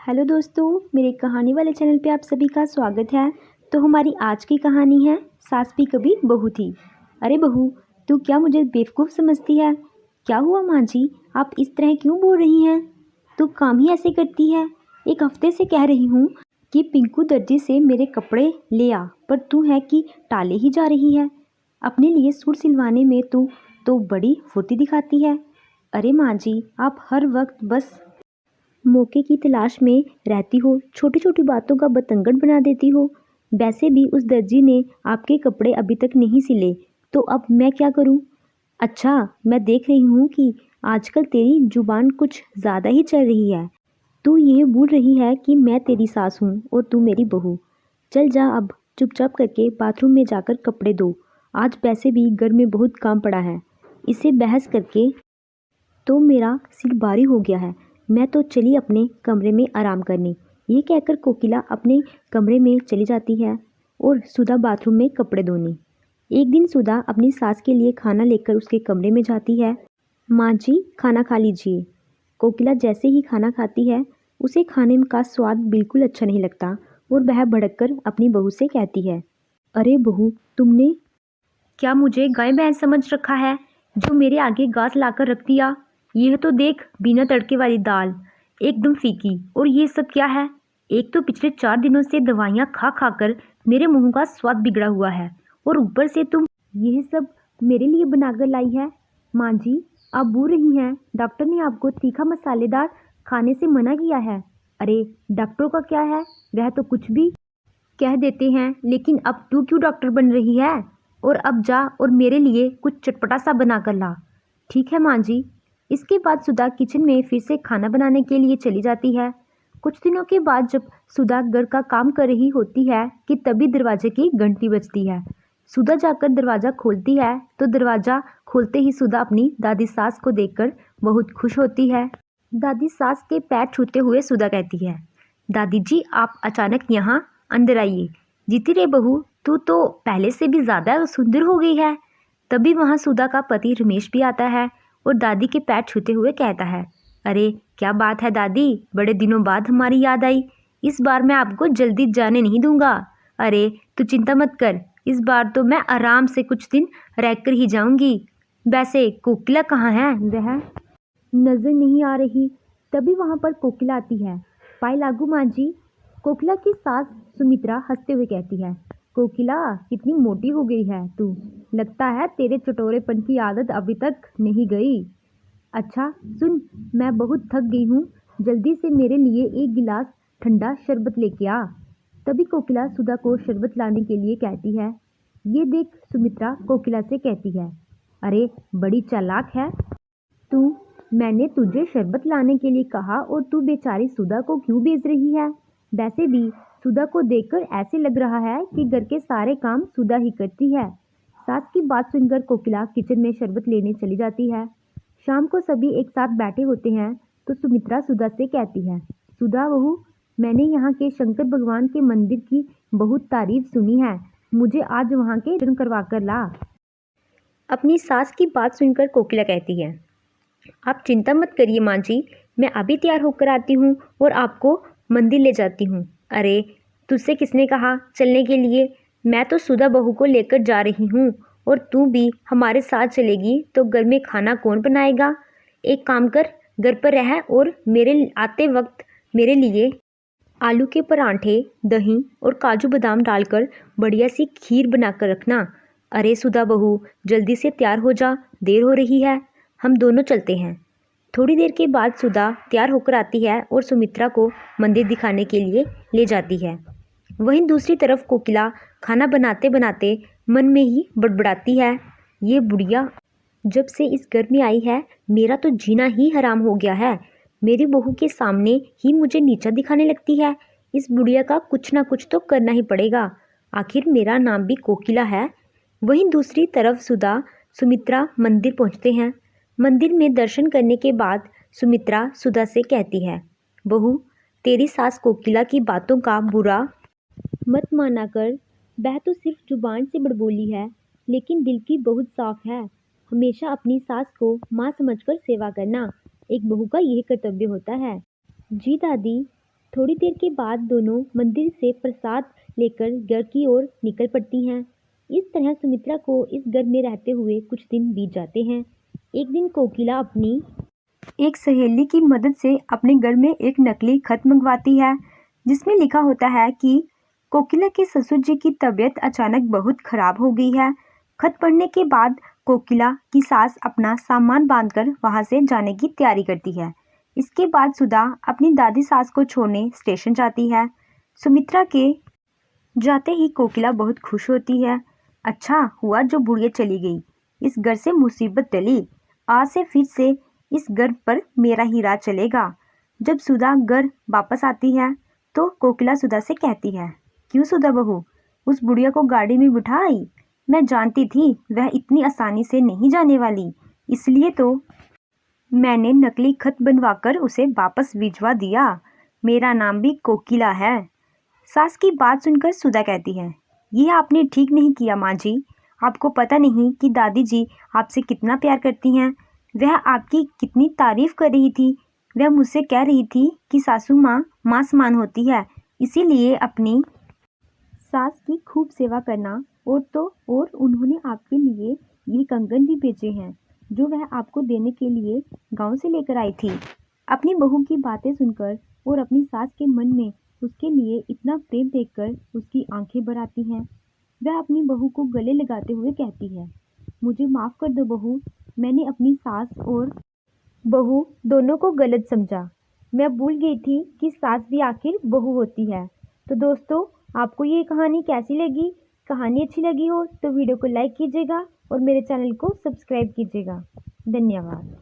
Hello दोस्तों, मेरे कहानी वाले चैनल पे आप सभी का स्वागत है। तो हमारी आज की कहानी है सास भी कभी बहू थी। अरे बहू, तू क्या मुझे बेवकूफ़ समझती है? क्या हुआ माँ जी, आप इस तरह क्यों बोल रही हैं? तू काम ही ऐसे करती है। एक हफ्ते से कह रही हूँ कि पिंकू दर्जी से मेरे कपड़े ले आ, पर तू है कि टाले ही जा रही है। अपने लिए सूट सिलवाने में तू तो बड़ी फुर्ती दिखाती है। अरे माँ जी, आप हर वक्त बस मौके की तलाश में रहती हो, छोटी छोटी बातों का बतंगड़ बना देती हो। वैसे भी उस दर्जी ने आपके कपड़े अभी तक नहीं सिले, तो अब मैं क्या करूं? अच्छा, मैं देख रही हूं कि आजकल तेरी जुबान कुछ ज़्यादा ही चल रही है। तू ये भूल रही है कि मैं तेरी सास हूँ और तू मेरी बहू। चल जा अब, चुपचाप करके बाथरूम में जाकर कपड़े धो। आज वैसे भी घर में बहुत काम पड़ा है। इसे बहस करके तो मेरा सिर भारी हो गया है। मैं तो चली अपने कमरे में आराम करने। ये कहकर कोकिला अपने कमरे में चली जाती है और सुधा बाथरूम में कपड़े धोने। एक दिन सुधा अपनी सास के लिए खाना लेकर उसके कमरे में जाती है। माँ जी, खाना खा लीजिए। कोकिला जैसे ही खाना खाती है, उसे खाने का स्वाद बिल्कुल अच्छा नहीं लगता और वह भड़ककर अपनी बहू से कहती है, अरे बहू, तुमने क्या मुझे गाय भैंस समझ रखा है जो मेरे आगे घास लाकर रख दिया? यह तो देख, बिना तड़के वाली दाल, एकदम फीकी। और ये सब क्या है? एक तो पिछले 4 दिनों से दवाइयाँ खा खा कर मेरे मुंह का स्वाद बिगड़ा हुआ है, और ऊपर से तुम यह सब मेरे लिए बनाकर लाई है। माँ जी, आप भूल रही हैं, डॉक्टर ने आपको तीखा मसालेदार खाने से मना किया है। अरे, डॉक्टरों का क्या है, वह तो कुछ भी कह देते हैं। लेकिन अब तू क्यों डॉक्टर बन रही है? और अब जा और मेरे लिए कुछ चटपटा सा बना कर ला। ठीक है माँ जी। इसके बाद सुधा किचन में फिर से खाना बनाने के लिए चली जाती है। कुछ दिनों के बाद जब सुधा घर का काम कर रही होती है कि तभी दरवाजे की घंटी बजती है। सुधा जाकर दरवाज़ा खोलती है तो दरवाज़ा खोलते ही सुधा अपनी दादी सास को देखकर बहुत खुश होती है। दादी सास के पैर छूते हुए सुधा कहती है, दादी जी, आप अचानक यहाँ अंदर आइए। जीती रे बहू, तू तो पहले से भी ज़्यादा सुंदर हो गई है। तभी वहाँ सुधा का पति रमेश भी आता है और दादी के पैर छूते हुए कहता है, अरे क्या बात है दादी, बड़े दिनों बाद हमारी याद आई। इस बार मैं आपको जल्दी जाने नहीं दूंगा। अरे तू चिंता मत कर, इस बार तो मैं आराम से कुछ दिन रहकर ही जाऊंगी। वैसे कोकिला कहाँ है? वह नजर नहीं आ रही। तभी वहां पर कोकिला आती है। पाए लागू माँ जी। कोकिला की सास सुमित्रा हंसते हुए कहती है, कोकिला, कितनी मोटी हो गई है तू। लगता है तेरे चटोरेपन की आदत अभी तक नहीं गई। अच्छा सुन, मैं बहुत थक गई हूँ, जल्दी से मेरे लिए एक गिलास ठंडा शरबत लेके आ। तभी कोकिला सुधा को शरबत लाने के लिए कहती है। ये देख सुमित्रा कोकिला से कहती है, अरे बड़ी चालाक है तू। मैंने तुझे शरबत लाने के लिए कहा और तू बेचारी सुधा को क्यों भेज रही है? वैसे भी सुधा को देखकर ऐसे लग रहा है कि घर के सारे काम सुधा ही करती है। सास की बात सुनकर कोकिला किचन में शरबत लेने चली जाती है। शाम को सभी एक साथ बैठे होते हैं तो सुमित्रा सुधा से कहती है, सुधा बहू, मैंने यहाँ के शंकर भगवान के मंदिर की बहुत तारीफ सुनी है, मुझे आज वहाँ के दर्शन करवा कर ला। अपनी सास की बात सुनकर कोकिला कहती है, आप चिंता मत करिए माँ जी, मैं अभी तैयार होकर आती हूँ और आपको मंदिर ले जाती हूँ। अरे तुझसे किसने कहा चलने के लिए? मैं तो सुधा बहू को लेकर जा रही हूँ, और तू भी हमारे साथ चलेगी तो घर में खाना कौन बनाएगा? एक काम कर, घर पर रह और मेरे आते वक्त मेरे लिए आलू के परांठे, दही और काजू बादाम डालकर बढ़िया सी खीर बनाकर रखना। अरे सुधा बहू, जल्दी से तैयार हो जा, देर हो रही है, हम दोनों चलते हैं। थोड़ी देर के बाद सुधा तैयार होकर आती है और सुमित्रा को मंदिर दिखाने के लिए ले जाती है। वहीं दूसरी तरफ कोकिला खाना बनाते बनाते मन में ही बड़बड़ाती है, ये बुढ़िया जब से इस घर में आई है, मेरा तो जीना ही हराम हो गया है। मेरी बहू के सामने ही मुझे नीचा दिखाने लगती है। इस बुढ़िया का कुछ ना कुछ तो करना ही पड़ेगा, आखिर मेरा नाम भी कोकिला है। वहीं दूसरी तरफ सुधा सुमित्रा मंदिर पहुंचते हैं। मंदिर में दर्शन करने के बाद सुमित्रा सुधा से कहती है, बहू, तेरी सास कोकिला की बातों का बुरा मत माना कर। वह तो सिर्फ जुबान से बड़बोली है, लेकिन दिल की बहुत साफ है। हमेशा अपनी सास को माँ समझकर सेवा करना एक बहू का यह कर्तव्य होता है। जी दादी, थोड़ी देर के बाद दोनों मंदिर से प्रसाद लेकर घर की ओर निकल पड़ती हैं। इस तरह सुमित्रा को इस घर में रहते हुए कुछ दिन बीत जाते हैं। एक दिन कोकिला अपनी एक सहेली की मदद से अपने घर में एक नकली खत मंगवाती है, जिसमें लिखा होता है कि कोकिला के ससुर जी की तबीयत अचानक बहुत खराब हो गई है। खत पढ़ने के बाद कोकिला की सास अपना सामान बांधकर वहां से जाने की तैयारी करती है। इसके बाद सुधा अपनी दादी सास को छोड़ने स्टेशन जाती है। सुमित्रा के जाते ही कोकिला बहुत खुश होती है। अच्छा हुआ जो बुढ़िया चली गई, इस घर से मुसीबत टली। आज से फिर से इस घर पर मेरा ही राज चलेगा। जब सुधा घर वापस आती है तो कोकिला सुधा से कहती है, क्यों सुधा बहू, उस बुढ़िया को गाड़ी में बिठा आई? मैं जानती थी वह इतनी आसानी से नहीं जाने वाली, इसलिए तो मैंने नकली खत बनवाकर उसे वापस भिजवा दिया। मेरा नाम भी कोकिला है। सास की बात सुनकर सुधा कहती है, यह आपने ठीक नहीं किया माँ जी। आपको पता नहीं कि दादी जी आपसे कितना प्यार करती हैं। वह आपकी कितनी तारीफ कर रही थी। वह मुझसे कह रही थी कि सासू माँ माँ समान होती है, इसीलिए अपनी सास की खूब सेवा करना। और उन्होंने आपके लिए ये कंगन भी भेजे हैं, जो वह आपको देने के लिए गांव से लेकर आई थी। अपनी बहू की बातें सुनकर और अपनी सास के मन में उसके लिए इतना प्रेम देखकर उसकी आंखें भर आती हैं। वह अपनी बहू को गले लगाते हुए कहती है, मुझे माफ़ कर दो बहू, मैंने अपनी सास और बहू दोनों को गलत समझा। मैं भूल गई थी कि सास भी आखिर बहू होती है। तो दोस्तों, आपको ये कहानी कैसी लगी? कहानी अच्छी लगी हो तो वीडियो को लाइक कीजिएगा और मेरे चैनल को सब्सक्राइब कीजिएगा। धन्यवाद।